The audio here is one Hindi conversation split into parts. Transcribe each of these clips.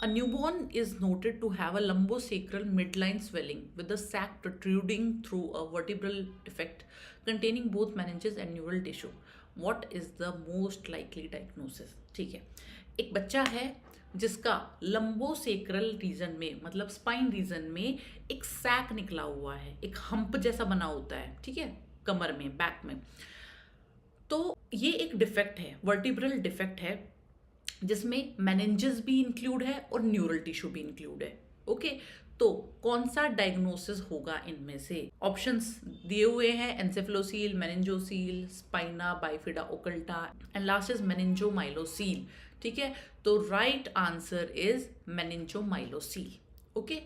A newborn is noted to have a lumbosacral midline swelling with the sac protruding through a vertebral defect containing both meninges and neural tissue. What is the most likely diagnosis? ठीक है, एक बच्चा है जिसका लंबोसेक्रल रीजन में मतलब स्पाइन रीजन में एक सैक निकला हुआ है, एक हम्प जैसा बना होता है, ठीक है, कमर में, बैक में। तो ये एक डिफेक्ट है, वर्टिब्रल डिफेक्ट है, जिसमें मेनिंजेस भी इंक्लूड है और न्यूरल टिश्यू भी इंक्लूड है। ओके, तो कौन सा डायग्नोसिस होगा इनमें से? ऑप्शंस दिए हुए हैं, encephalocele, meningocele, spina bifida occulta and last is meningomyelocele. ठीक है, तो right answer is meningomyelocele. Okay,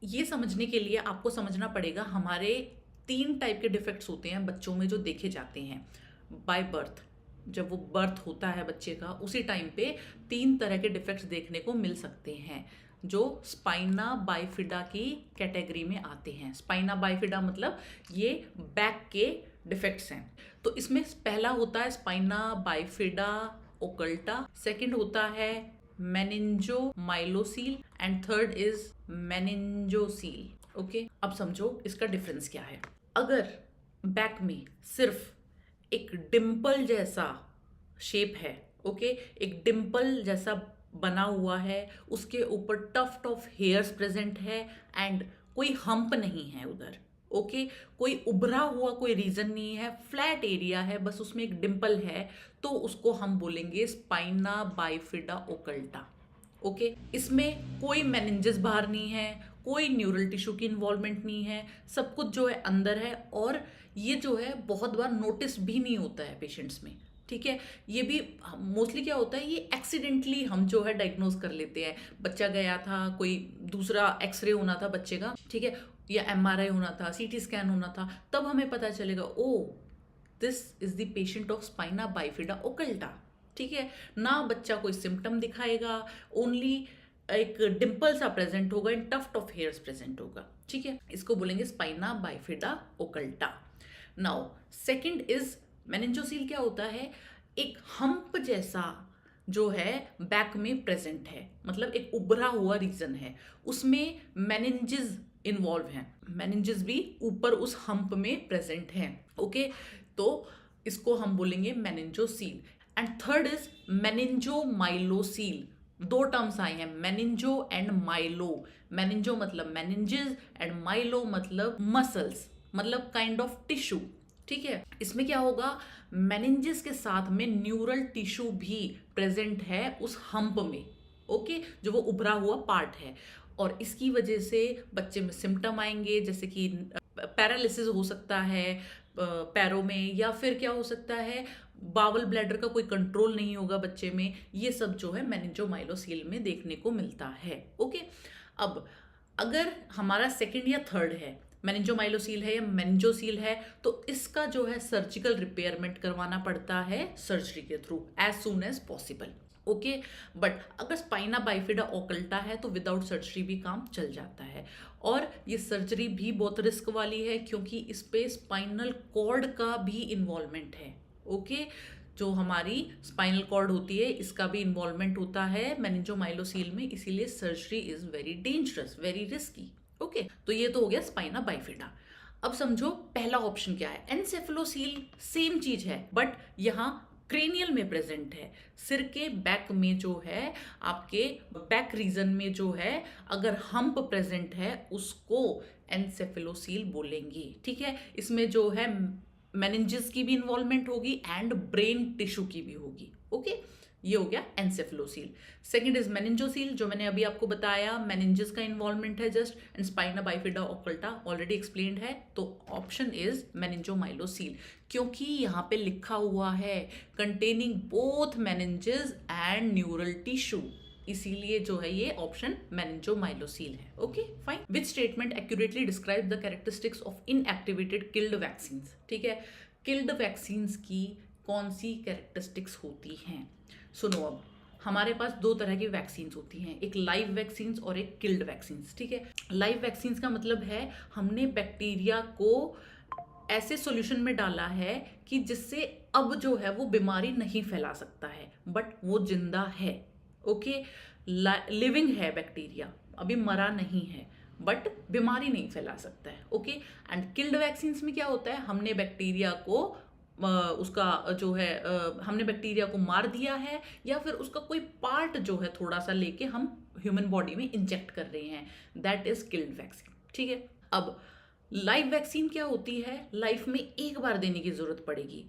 ये समझने के लिए आपको समझना पड़ेगा हमारे 3 टाइप के डिफेक्ट्स होते हैं बच्चों में जो देखे जाते हैं बाय बर्थ। जब वो बर्थ होता है बच्चे का, उसी टाइम पे 3 तरह के डिफेक्ट्स देखने को मिल सकते हैं जो स्पाइना बाइफिडा की कैटेगरी में आते हैं। स्पाइना बाइफिडा मतलब ये बैक के डिफेक्ट्स हैं। तो इसमें पहला होता है स्पाइना बाइफिडा ओकल्टा, सेकंड होता है meningomyelocele and third is meningocele. Okay, अब समझो इसका डिफरेंस क्या है। अगर बैक में सिर्फ एक डिम्पल जैसा शेप है, ओके, एक डिम्पल जैसा बना हुआ है, उसके ऊपर टफ्ट ऑफ हेयर्स प्रेजेंट है एंड कोई हम्प नहीं है उधर, ओके, कोई उभरा हुआ कोई रीजन नहीं है, फ्लैट एरिया है, बस उसमें एक डिम्पल है, तो उसको हम बोलेंगे स्पाइना बाइफिडा ओकल्टा। ओके, इसमें कोई मेनिंजेस बाहर नहीं है, कोई न्यूरल टिश्यू की इन्वॉल्वमेंट नहीं है, सब कुछ जो है अंदर है, और ये जो है बहुत बार नोटिस भी नहीं होता है पेशेंट्स में। ठीक है, ये भी मोस्टली क्या होता है, ये एक्सीडेंटली हम जो है डायग्नोज कर लेते हैं। बच्चा गया था, कोई दूसरा एक्सरे होना था बच्चे का, ठीक है, या एमआरआई होना था, सीटी स्कैन होना था, तब हमें पता चलेगा oh this is the patient of spina bifida occulta. ठीक है, ना बच्चा कोई सिम्टम दिखाएगा, ओनली एक डिम्पल सा प्रेजेंट होगा and tuft of hairs present होगा। ठीक है, इसको बोलेंगे spina bifida occulta. Now second is meningocele. क्या होता है, एक हम्प जैसा जो है बैक में प्रेजेंट है, मतलब एक उभरा हुआ रीजन है, उसमें मेनिंजेस इन्वॉल्व हैं, मेनिंजेस भी ऊपर उस हम्प में प्रेजेंट हैं। ओके, तो इसको हम बोलेंगे meningocele. And third is meningomyelocele. 2 terms आए हैं, मेनिंजो एंड माइलो। मेनिंजो मतलब मेनिंजेस एंड माइलो मतलब मसल्स, मतलब काइंड ऑफ टिश्यू। ठीक है, इसमें क्या होगा, मेनिंजेस के साथ में न्यूरल टिश्यू भी प्रेजेंट है उस हम्प में, ओके, जो वो उभरा हुआ पार्ट है, और इसकी वजह से बच्चे में सिम्टम आएंगे, जैसे कि पैरालिसिस हो सकता है पैरों में, या फिर क्या हो सकता है, बावल ब्लैडर का कोई कंट्रोल नहीं होगा बच्चे में। ये सब जो है मेनिंजोमाइलोसील में देखने को मिलता है। ओके, अब अगर हमारा सेकंड या थर्ड है, मेनिंजोमाइलोसील है या मेनिंजोसील है, तो इसका जो है सर्जिकल रिपेयरमेंट करवाना पड़ता है सर्जरी के through as soon as possible. Okay, but अगर स्पाइना बाइफिडा ओकल्टा है तो विदाउट सर्जरी भी काम चल जाता है, और ये सर्जरी भी बहुत रिस्क वाली है क्योंकि इस पे स्पाइनल कॉर्ड का भी इन्वॉल्वमेंट है। ओके, जो हमारी स्पाइनल कॉर्ड होती है इसका भी इन्वॉल्वमेंट होता है मेनिंजोमाइलोसील में, इसीलिए surgery is very dangerous, very risky. Okay, तो ये तो हो गया स्पाइना बाइफिडा। अब समझो पहला ऑप्शन क्या है, एनसेफेलोसील सेम चीज है बट यहाँ क्रेनियल में प्रेजेंट है, सिर के बैक में जो है, आपके बैक रीजन में जो है अगर हम्प प्रेजेंट है उसको एनसेफेलोसील बोलेंगे। ठीक है, इसमें जो है मेनिंजेस की भी इन्वॉल्वमेंट होगी एंड ब्रेन टिश्यू की भी होगी। ओके, ये हो गया एनसेफेलोसील। सेकंड इज मेनिंजोसील, जो मैंने अभी आपको बताया, मेनिंजेस का इन्वॉल्वमेंट है just, and spina bifida occulta already explained है, तो ऑप्शन इज मेनिंजोमाइलोसील, क्योंकि यहाँ पे लिखा हुआ है containing both meninges and neural tissue, इसीलिए जो है ये ऑप्शन मेनिंजोमाइलोसील है। Okay fine. Which statement accurately describe the characteristics of inactivated killed vaccine. ठीक है, किल्ड वैक्सीन की कौन सी कैरेक्टरिस्टिक्स होती हैं? सुनो, अब हमारे पास 2 तरह की वैक्सीन होती हैं, एक लाइव वैक्सीन और एक किल्ड वैक्सीन। ठीक है, लाइव वैक्सीन का मतलब है हमने बैक्टीरिया को ऐसे सॉल्यूशन में डाला है कि जिससे अब जो है वो बीमारी नहीं फैला सकता है, बट वो जिंदा है। ओके, लिविंग है बैक्टीरिया, अभी मरा नहीं है, बट बीमारी नहीं फैला सकता है। ओके, एंड किल्ड वैक्सीन में क्या होता है, हमने बैक्टीरिया को उसका जो है हमने बैक्टीरिया को मार दिया है, या फिर उसका कोई पार्ट जो है थोड़ा सा लेके हम ह्यूमन बॉडी में इंजेक्ट कर रहे हैं, दैट इज किल्ड वैक्सीन। ठीक है, अब लाइव वैक्सीन क्या होती है, लाइफ में एक बार देने की जरूरत पड़ेगी,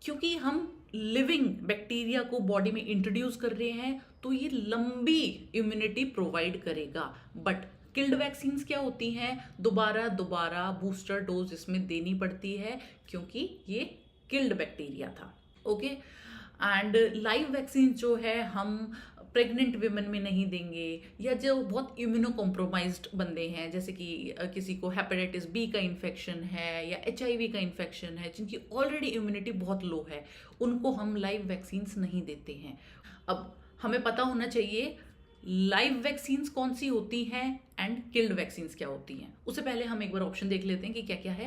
क्योंकि हम लिविंग बैक्टीरिया को बॉडी में इंट्रोड्यूस कर रहे हैं, तो ये लंबी इम्यूनिटी प्रोवाइड करेगा। बट किल्ड वैक्सीन क्या होती हैं, दोबारा बूस्टर डोज इसमें देनी पड़ती है, क्योंकि ये किल्ड बैक्टीरिया था। ओके, एंड लाइव वैक्सीन जो है हम प्रेग्नेंट विमेन में नहीं देंगे, या जो बहुत इम्यूनो कॉम्प्रोमाइज्ड बंदे हैं, जैसे कि किसी को हेपेटाइटिस बी का इन्फेक्शन है या HIV का इन्फेक्शन है, जिनकी ऑलरेडी इम्यूनिटी बहुत लो है, उनको हम लाइव वैक्सीन्स नहीं देते हैं। अब हमें पता होना चाहिए लाइव वैक्सीन्स कौन सी होती हैं एंड किल्ड वैक्सीन्स क्या होती हैं। उससे पहले हम एक बार ऑप्शन देख लेते हैं कि क्या क्या है।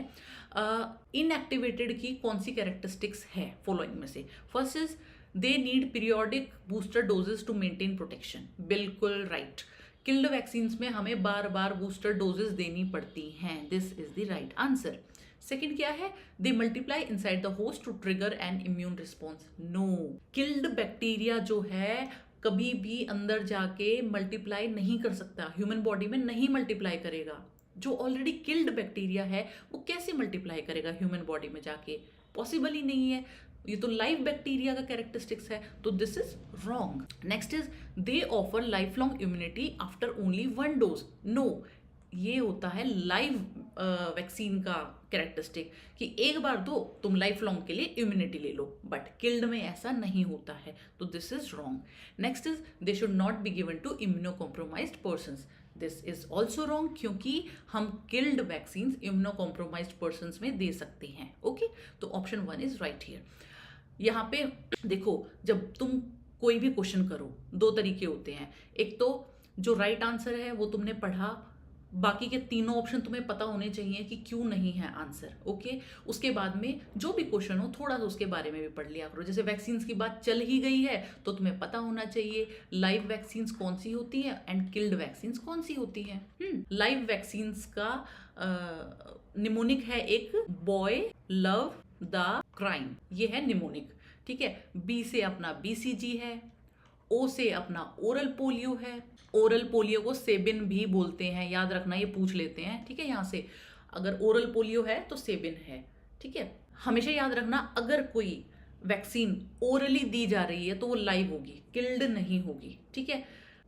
इनएक्टिवेटेड की कौन सी कैरेक्टरिस्टिक्स है फॉलोइंग में से। First is they need periodic booster doses to maintain protection, बिल्कुल राइट। किल्ड वैक्सीन्स में हमें बार बार बूस्टर डोजेस देनी पड़ती हैं, this is the right answer. Second क्या है, they multiply inside the host to trigger an immune response. No, killed bacteria जो है कभी भी अंदर जाके मल्टीप्लाई नहीं कर सकता, ह्यूमन बॉडी में नहीं मल्टीप्लाई करेगा। जो ऑलरेडी किल्ड बैक्टीरिया है वो कैसे मल्टीप्लाई करेगा ह्यूमन बॉडी में जाके, पॉसिबल ही नहीं है। ये तो लाइव बैक्टीरिया का कैरेक्टरिस्टिक्स है, तो this is wrong. Next is they offer life long immunity after only 1 dose. No, ये होता है लाइव वैक्सीन का कैरेक्टरिस्टिक कि एक बार दो तुम लाइफ लॉन्ग के लिए इम्यूनिटी ले लो, बट किल्ड में ऐसा नहीं होता है, तो this is wrong. Next is they should not be given to immuno compromised persons. This is also wrong, क्योंकि हम killed vaccine immuno compromised persons में दे सकते हैं। ओके, तो ऑप्शन 1 इज राइट हियर। यहाँ पे देखो, जब तुम कोई भी क्वेश्चन करो, 2 तरीके होते हैं। एक तो जो राइट आंसर है वो तुमने पढ़ा, बाकी के तीनों ऑप्शन तुम्हें पता होने चाहिए कि क्यों नहीं है आंसर। ओके, उसके बाद में जो भी क्वेश्चन हो थोड़ा सा उसके बारे में भी पढ़ लिया करो। जैसे वैक्सीन्स की बात चल ही गई है तो तुम्हें पता होना चाहिए लाइव वैक्सीन्स कौन सी होती है एंड किल्ड वैक्सीन्स कौन सी होती हैं। लाइव वैक्सीन्स का निमोनिक है एक बॉय लव द क्राइम, ये है निमोनिक। ठीक है, बी से अपना BCG है, ओ से अपना ओरल पोलियो है। ओरल पोलियो को सेबिन भी बोलते हैं, याद रखना, ये पूछ लेते हैं। ठीक है, यहाँ से अगर ओरल पोलियो है तो सेबिन है। ठीक है, हमेशा याद रखना, अगर कोई वैक्सीन ओरली दी जा रही है तो वो लाइव होगी, किल्ड नहीं होगी। ठीक है,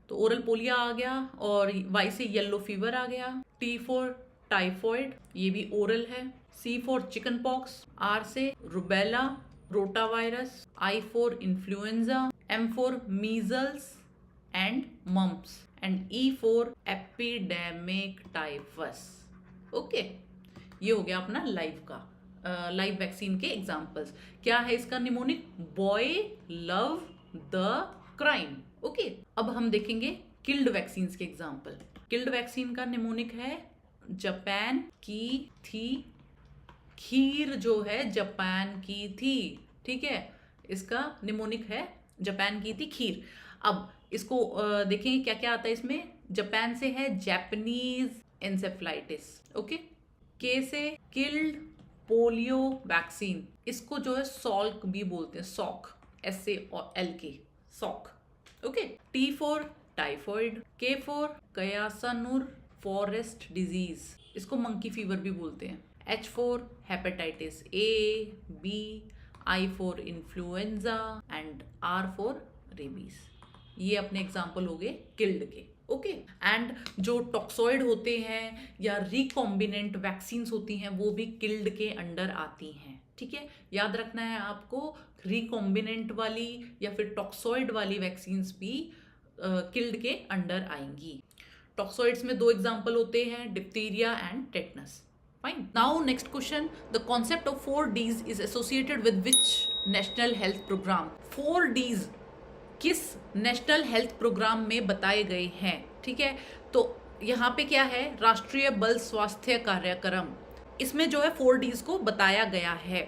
तो ओरल पोलियो आ गया, और वाई से येलो फीवर आ गया। T फॉर टाइफॉइड, ये भी ओरल है। C for chicken pox, R से rubella rotavirus, I for influenza, M for measles and mumps, and E for epidemic typhus. Okay, ये हो गया अपना लाइव का, लाइव वैक्सीन के एग्जांपल्स। क्या है इसका mnemonic, boy love the crime. Okay, अब हम देखेंगे किल्ड वैक्सीन के एग्जांपल। किल्ड वैक्सीन का निमोनिक है जापान की थी, खीर जो है जापान की थी। ठीक है, इसका निमोनिक है जापान की थी खीर। अब इसको देखेंगे क्या क्या आता है इसमें। जापान से है जैपनीज एन्सेफ्लाइटिस। ओके, के से किल्ड पोलियो वैक्सीन, इसको जो है सॉल्क भी बोलते हैं, Salk, SALK, Salk. Okay, T for typhoid, K for Kyasanur forest disease, इसको मंकी फीवर भी बोलते हैं। H for hepatitis A, B, I for influenza and R for rabies. ये अपने एग्जाम्पल हो गए किल्ड के। ओके, एंड जो टॉक्सॉइड होते हैं या रिकॉम्बिनेंट वैक्सीन्स होती हैं वो भी किल्ड के अंडर आती हैं। ठीक है, याद रखना है आपको, रिकॉम्बिनेंट वाली या फिर टॉक्सॉइड वाली वैक्सीन्स भी किल्ड के अंडर आएंगी। टॉक्सॉइड्स में 2 एग्जाम्पल होते हैं, diphtheria and tetanus. Fine. Now next question, the concept of 4Ds is associated with which national health program? 4Ds किस नेशनल हेल्थ प्रोग्राम में बताए गए हैं? ठीक है, तो यहाँ पे क्या है, राष्ट्रीय बाल स्वास्थ्य कार्यक्रम, इसमें जो है 4Ds को बताया गया है।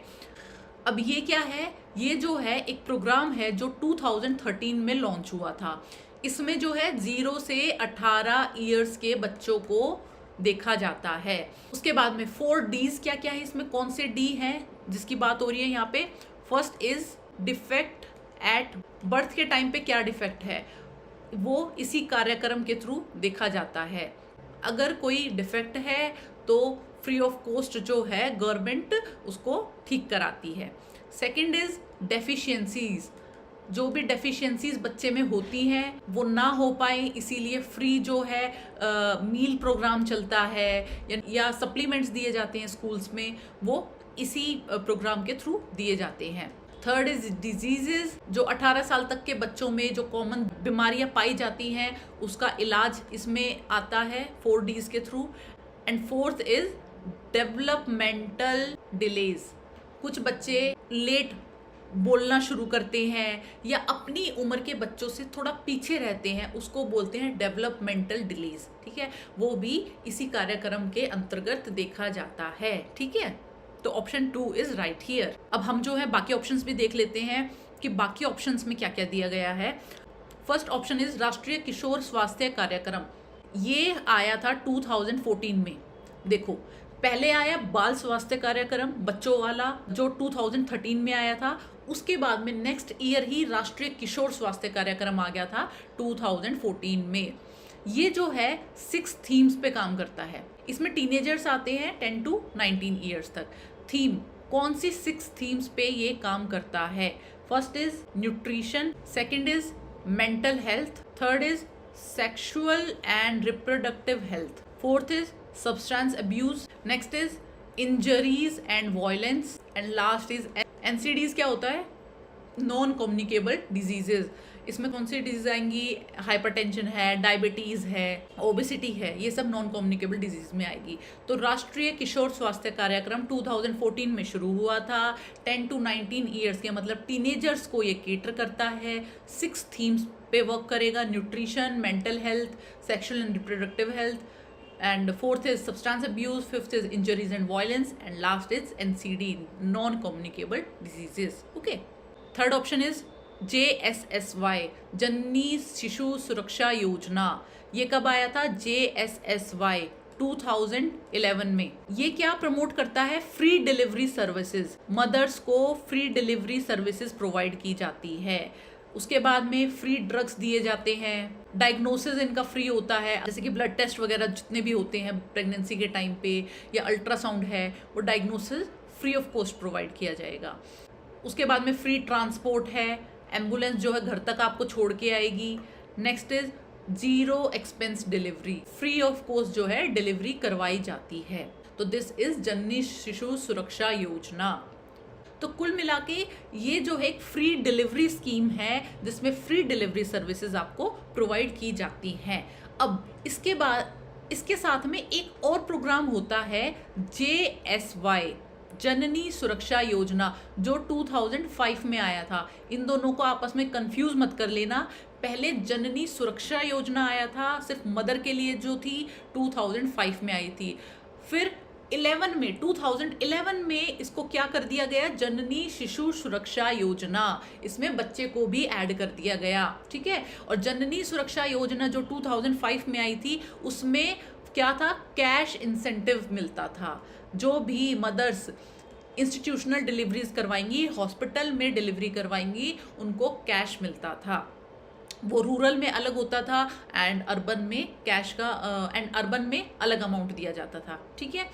अब ये क्या है, ये जो है एक प्रोग्राम है जो 2013 में लॉन्च हुआ था। इसमें जो है 0 से 18 ईयर्स के बच्चों को देखा जाता है। उसके बाद में 4 डीज क्या क्या है, इसमें कौन से डी हैं जिसकी बात हो रही है यहाँ पे। First is defect at birth, के टाइम पे क्या डिफेक्ट है वो इसी कार्यक्रम के थ्रू देखा जाता है। अगर कोई डिफेक्ट है तो फ्री ऑफ कॉस्ट जो है गवर्नमेंट उसको ठीक कराती है। सेकंड इज डेफिशिएंसीज, जो भी डेफिशिएंसीज बच्चे में होती हैं वो ना हो पाए इसीलिए फ्री जो है मील प्रोग्राम चलता है या सप्लीमेंट्स दिए जाते हैं स्कूल्स में, वो इसी प्रोग्राम के थ्रू दिए जाते हैं। थर्ड इज डिजीजेस, जो 18 साल तक के बच्चों में जो कॉमन बीमारियां पाई जाती हैं उसका इलाज इसमें आता है 4 डीज के through. And fourth is developmental delays, कुछ बच्चे लेट बोलना शुरू करते हैं या अपनी उम्र के बच्चों से थोड़ा पीछे रहते हैं, उसको बोलते हैं डेवलपमेंटल डिलेज। ठीक है, वो भी इसी कार्यक्रम के अंतर्गत देखा जाता है। ठीक है, तो ऑप्शन 2 इज राइट हियर। अब हम जो है बाकी ऑप्शंस भी देख लेते हैं कि बाकी ऑप्शंस में क्या क्या दिया गया है। फर्स्ट ऑप्शन इज राष्ट्रीय किशोर स्वास्थ्य कार्यक्रम, ये आया था 2014 में। देखो, पहले आया बाल स्वास्थ्य कार्यक्रम बच्चों वाला जो 2013 में आया था, उसके बाद में नेक्स्ट ईयर ही राष्ट्रीय किशोर स्वास्थ्य कार्यक्रम आ गया था 2014 में। ये जो है 6 थीम्स पे काम करता है। इसमें टीनेजर्स आते हैं 10 to 19 ईयर्स तक। थीम कौन सी 6 थीम्स पे ये काम करता है। First is nutrition, second is mental health, third is sexual and reproductive health, fourth is substance abuse, next is injuries and violence, and last is NCDs. क्या होता है? Non communicable diseases. इसमें कौन सी डिजीज आएंगी? हाइपरटेंशन है, डायबिटीज है, ओबेसिटी है, ये सब नॉन कम्युनिकेबल डिजीज में आएगी। तो राष्ट्रीय किशोर स्वास्थ्य कार्यक्रम 2014 में शुरू हुआ था। 10 to 19 ईयर्स के मतलब टीनेजर्स को ये केटर करता है। 6 थीम्स पे वर्क करेगा, nutrition, mental health, sexual and reproductive health, and fourth is substance abuse, fifth is injuries and violence, and last is NCD, non communicable diseases. Okay, third option is JSSY, जननी शिशु सुरक्षा योजना। ये कब आया था? JSSY 2011 में। ये क्या प्रमोट करता है? फ्री डिलीवरी सर्विसेज, मदर्स को फ्री डिलीवरी सर्विसेज प्रोवाइड की जाती है। उसके बाद में फ्री ड्रग्स दिए जाते हैं, डायग्नोसिस इनका फ्री होता है, जैसे कि ब्लड टेस्ट वगैरह जितने भी होते हैं प्रेगनेंसी के टाइम पे या अल्ट्रासाउंड है, वो diagnosis free of cost provide किया जाएगा। उसके बाद में फ्री ट्रांसपोर्ट है, एम्बुलेंस जो है घर तक आपको छोड़ के आएगी। Next is zero expense delivery, free of cost जो है डिलीवरी करवाई जाती है। तो दिस इज जननी शिशु सुरक्षा योजना। तो कुल मिला के ये जो है एक फ्री डिलीवरी स्कीम है जिसमें फ्री डिलीवरी सर्विसेज आपको प्रोवाइड की जाती हैं। अब इसके बाद इसके साथ में एक और प्रोग्राम होता है JSY, जननी सुरक्षा योजना, जो 2005 में आया था। इन दोनों को आपस में कंफ्यूज मत कर लेना। पहले जननी सुरक्षा योजना आया था सिर्फ मदर के लिए, जो थी 2005 में आई थी। फिर 2011 में इसको क्या कर दिया गया? जननी शिशु सुरक्षा योजना, इसमें बच्चे को भी ऐड कर दिया गया। ठीक है, और जननी सुरक्षा योजना जो 2005 में आई थी उसमें क्या था? कैश इंसेंटिव मिलता था। जो भी मदर्स इंस्टीट्यूशनल डिलीवरीज करवाएंगी, हॉस्पिटल में डिलीवरी करवाएंगी, उनको कैश मिलता था। वो रूरल में अलग होता था एंड अर्बन में कैश का एंड अर्बन में अलग अमाउंट दिया जाता था। ठीक है,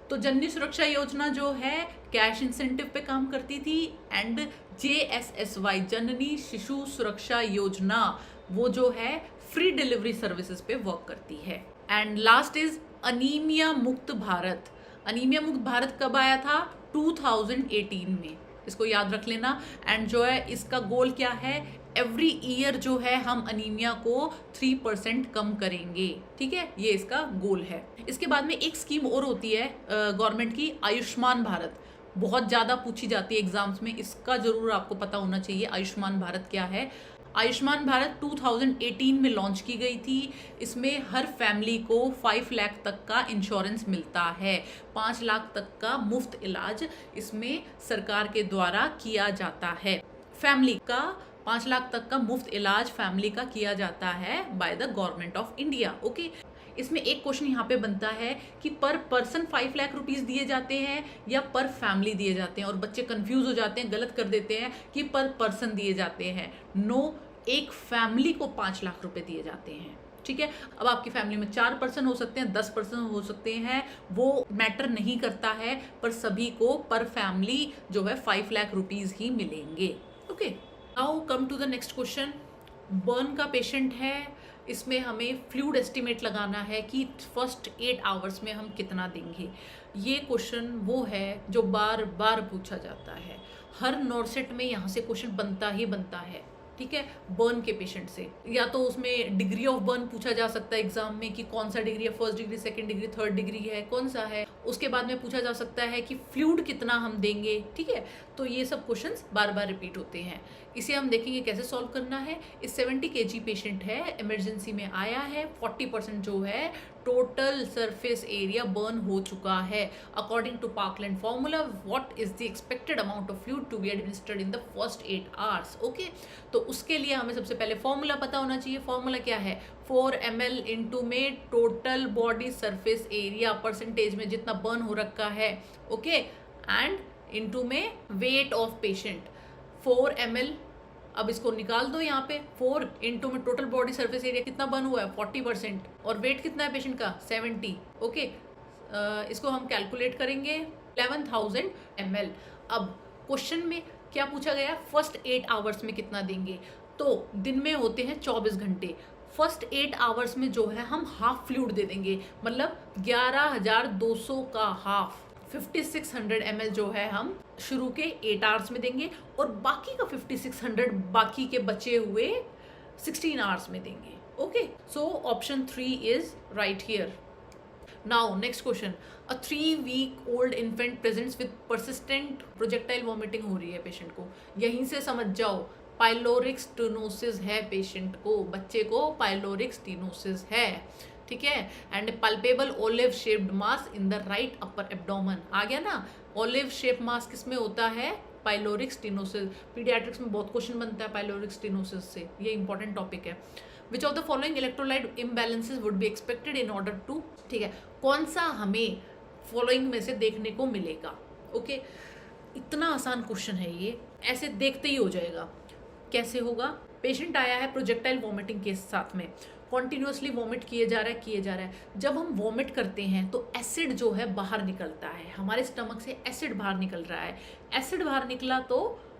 तो जननी सुरक्षा योजना जो है कैश इंसेंटिव पे काम करती थी, एंड JSSY जननी शिशु सुरक्षा योजना वो जो है फ्री डिलीवरी सर्विसेज पे वर्क करती है। एंड लास्ट इज अनीमिया मुक्त भारत। अनीमिया मुक्त भारत कब आया था? 2018 में, इसको याद रख लेना। एंड जो है इसका गोल क्या है? एवरी ईयर जो है हम अनीमिया को 3% कम करेंगे। ठीक है, ये इसका गोल है। इसके बाद में एक स्कीम और होती है गवर्नमेंट की, आयुष्मान भारत। बहुत ज़्यादा पूछी जाती है एग्जाम्स में, इसका जरूर आपको पता होना चाहिए आयुष्मान भारत क्या है। आयुष्मान भारत 2018 में लॉन्च की गई थी। इसमें हर फैमिली को 5 लाख तक का इंश्योरेंस मिलता है। 5 लाख तक का मुफ्त इलाज इसमें सरकार के द्वारा किया जाता है। फैमिली का 5 लाख तक का मुफ्त इलाज फैमिली का किया जाता है by the government of India. Okay, इसमें एक क्वेश्चन यहाँ पे बनता है कि पर पर्सन 5 लाख रुपीस दिए जाते हैं या पर फैमिली दिए जाते हैं, और बच्चे कंफ्यूज हो जाते हैं, गलत कर देते हैं कि पर पर्सन दिए जाते हैं। नो, एक फैमिली को 5 लाख रुपए दिए जाते हैं। ठीक है, अब आपकी फैमिली में 4 पर्सन हो सकते हैं, 10 पर्सन हो सकते हैं, वो मैटर नहीं करता है, पर सभी को पर फैमिली जो है 5 लाख रुपीस ही मिलेंगे। Okay, now come to the next question. Burn का पेशेंट है, इसमें हमें फ्लूइड एस्टिमेट लगाना है कि फर्स्ट 8 आवर्स में हम कितना देंगे। ये क्वेश्चन वो है जो बार बार पूछा जाता है, हर नॉर्सेट में यहाँ से क्वेश्चन बनता ही बनता है। ठीक है, बर्न के पेशेंट से या तो उसमें डिग्री ऑफ बर्न पूछा जा सकता है एग्जाम में कि कौन सा डिग्री है, first degree, second degree, third degree है, कौन सा है। उसके बाद में पूछा जा सकता है कि फ्लूइड कितना हम देंगे। ठीक है, तो ये सब क्वेश्चंस बार बार रिपीट होते हैं। इसे हम देखेंगे कैसे सॉल्व करना है। इस 70 kg पेशेंट है, इमरजेंसी में आया है, 40% जो है टोटल सरफेस एरिया बर्न हो चुका है। According to Parkland formula, what is the expected amount of fluid to be administered in the first 8 hours. Okay, तो उसके लिए हमें सबसे पहले फॉर्मूला पता होना चाहिए। फॉर्मूला क्या है, 4 ml इंटू में total body surface area percentage में जितना बर्न हो रखा है। ओके, एंड इंटू में वेट ऑफ पेशेंट 4 ml। अब इसको निकाल दो यहाँ पे, 4 इंटू में टोटल बॉडी सरफेस एरिया कितना बर्न हुआ है 40%, और वेट कितना है पेशेंट का 70। ओके, इसको हम कैलकुलेट करेंगे 11,000 ml। अब क्वेश्चन में क्या पूछा गया, फर्स्ट 8 आवर्स में कितना देंगे। तो दिन में होते हैं 24 घंटे, फर्स्ट 8 आवर्स में जो है हम हाफ फ्लूइड दे देंगे, मतलब 11,200 का हाफ 5600 ml जो है हम शुरू के 8 आवर्स में देंगे, और बाकी का 5600 बाकी के बचे हुए 16 आवर्स में देंगे। Okay, so option 3 is right here. Now next question, a 3 week old infant presents with persistent projectile vomiting हो रही है पेशेंट को। यहीं से समझ जाओ पाइलोरिक स्टेनोसिस है पेशेंट को, बच्चे को पाइलोरिक स्टेनोसिस है। ठीक है, and palpable olive shaped mass in the right upper abdomen. आ गया ना, ओलिव शेप मास किस में होता है, पाइलोरिक स्टेनोसिस। पीडियाट्रिक्स में बहुत क्वेश्चन बनता है पाइलोरिक स्टेनोसिस से, ये इंपॉर्टेंट टॉपिक है। Which of the following electrolyte imbalances would be expected in order to. ठीक है, कौन सा हमें फॉलोइंग में से देखने को मिलेगा। ओके, इतना आसान क्वेश्चन है ये, ऐसे देखते ही हो जाएगा। कैसे होगा, पेशेंट आया है प्रोजेक्टाइल वॉमिटिंग के साथ में, कॉन्टिन्यूसली वॉमिट किए जा रहा है। जब हम वॉमिट करते हैं तो एसिड जो है बाहर निकलता है, हमारे स्टमक से एसिड बाहर निकल रहा है। एसिड बाहर निकला तो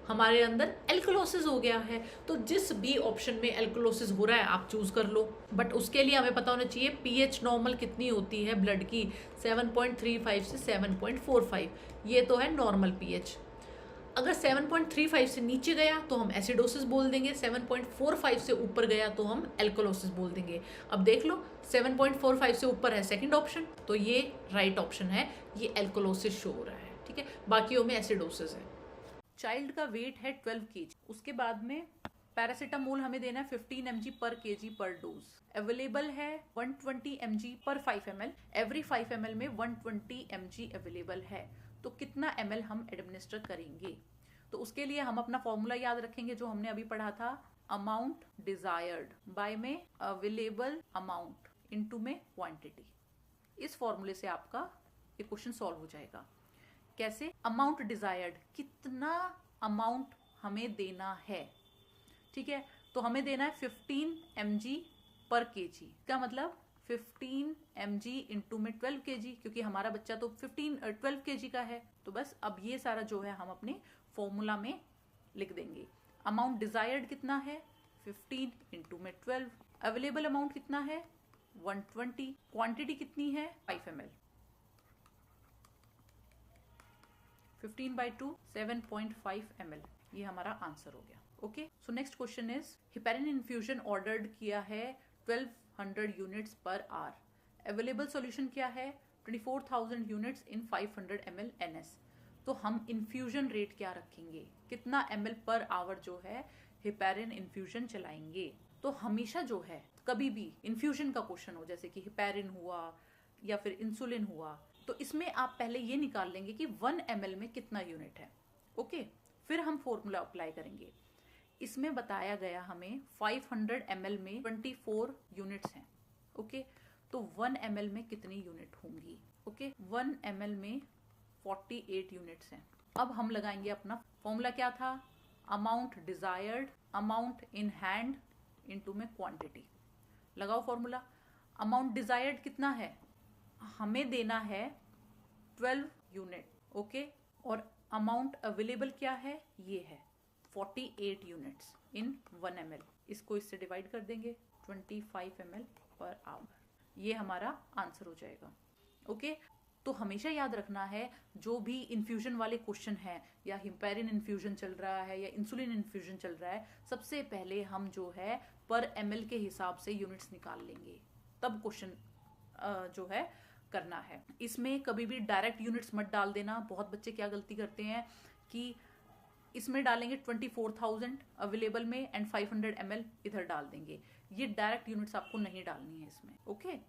हमारे अंदर एल्कोलोसिस हो गया है। तो जिस भी ऑप्शन में एल्कोलोसिस हो रहा है आप चूज कर लो, बट उसके लिए हमें पता होना चाहिए पीएच नॉर्मल कितनी होती है ब्लड की, 7.35 से 7.45। ये तो है नॉर्मल पीएच। अगर 7.35 से नीचे गया तो हम एसिडोसिस बोल देंगे, 7.45 से ऊपर गया तो हम एल्कोलोसिस बोल देंगे। अब देख लो 7.45 से ऊपर है सेकंड ऑप्शन, तो ये राइट ऑप्शन है, ये एल्कोलोसिस शो हो रहा है। ठीक है, बाकियों में एसिडोसिस है। चाइल्ड का वेट है 12 kg, उसके बाद में पैरासीटामोल हमें देना है 15 mg पर kg पर डोज। अवेलेबल है 120 mg पर 5 ml, एवरी 5 ml में 120 mg अवेलेबल है। तो कितना ml हम एडमिनिस्टर करेंगे, तो उसके लिए हम अपना फॉर्मूला याद रखेंगे जो हमने अभी पढ़ा था, अमाउंट डिजायर्ड बाय में अवेलेबल अमाउंट इनटू में क्वांटिटी। इस फॉर्मूले से आपका ये क्वेश्चन सॉल्व हो जाएगा। कैसे, अमाउंट डिजायर्ड, कितना अमाउंट हमें देना है। ठीक है, तो हमें देना है 15 mg पर kg, क्या मतलब 15 mg इंटू में 12 kg, क्योंकि हमारा बच्चा तो 12 kg का है। तो बस अब ये सारा जो है हम अपने फॉर्मूला में लिख देंगे। अमाउंट डिजायर्ड कितना है 15 इंटू में 12, अवेलेबल अमाउंट कितना है 120, क्वांटिटी कितनी है 5 ml, 15/2 7.5 ml, ये हमारा आंसर हो गया। Okay, so next question is heparin infusion ordered किया है 1200 units per hour. Available solution क्या है 24,000 यूनिट्स इन 500 ml NS। तो हम इन्फ्यूजन रेट क्या रखेंगे, कितना ml पर आवर जो है हिपेरिन इन्फ्यूजन चलाएंगे। तो हमेशा जो है कभी भी इन्फ्यूजन का क्वेश्चन हो, जैसे कि हिपेरिन हुआ या फिर इंसुलिन हुआ, तो इसमें आप पहले ये निकाल लेंगे कि 1 ml में कितना यूनिट है। ओके, फिर हम फॉर्मूला अप्लाई करेंगे। इसमें बताया गया हमें 500 ml में 24 यूनिट्स हैं। ओके, तो 1 ml में कितनी यूनिट होंगी? ओके, 1 ml में 48 यूनिट्स हैं। अब हम लगाएंगे अपना फॉर्मूला, क्या था? Amount desired, amount in hand into में क्वांटिटी। लगाओ फॉर्मूला। अमाउंट डिजायर्ड कितना है? हमें देना है 12 यूनिट। ओके, और अमाउंट अवेलेबल क्या है? ये है 48 यूनिट्स इन 1 ml। इसको इससे डिवाइड कर देंगे, 25 ml पर आवर। ये हमारा आंसर हो जाएगा। ओके, तो हमेशा याद रखना है, जो भी इन्फ्यूजन वाले क्वेश्चन है, या हिम्पेरिन इन्फ्यूजन चल रहा है या इंसुलिन इन्फ्यूजन चल रहा है, सबसे पहले हम जो है पर ml के हिसाब से यूनिट्स निकाल लेंगे, तब क्वेश्चन जो है करना है। इसमें कभी भी डायरेक्ट यूनिट्स मत डाल देना। बहुत बच्चे क्या गलती करते हैं कि इसमें डालेंगे 24,000 अवेलेबल में एंड 500 ml इधर डाल देंगे। ये डायरेक्ट यूनिट्स आपको नहीं डालनी है इसमें। ओके।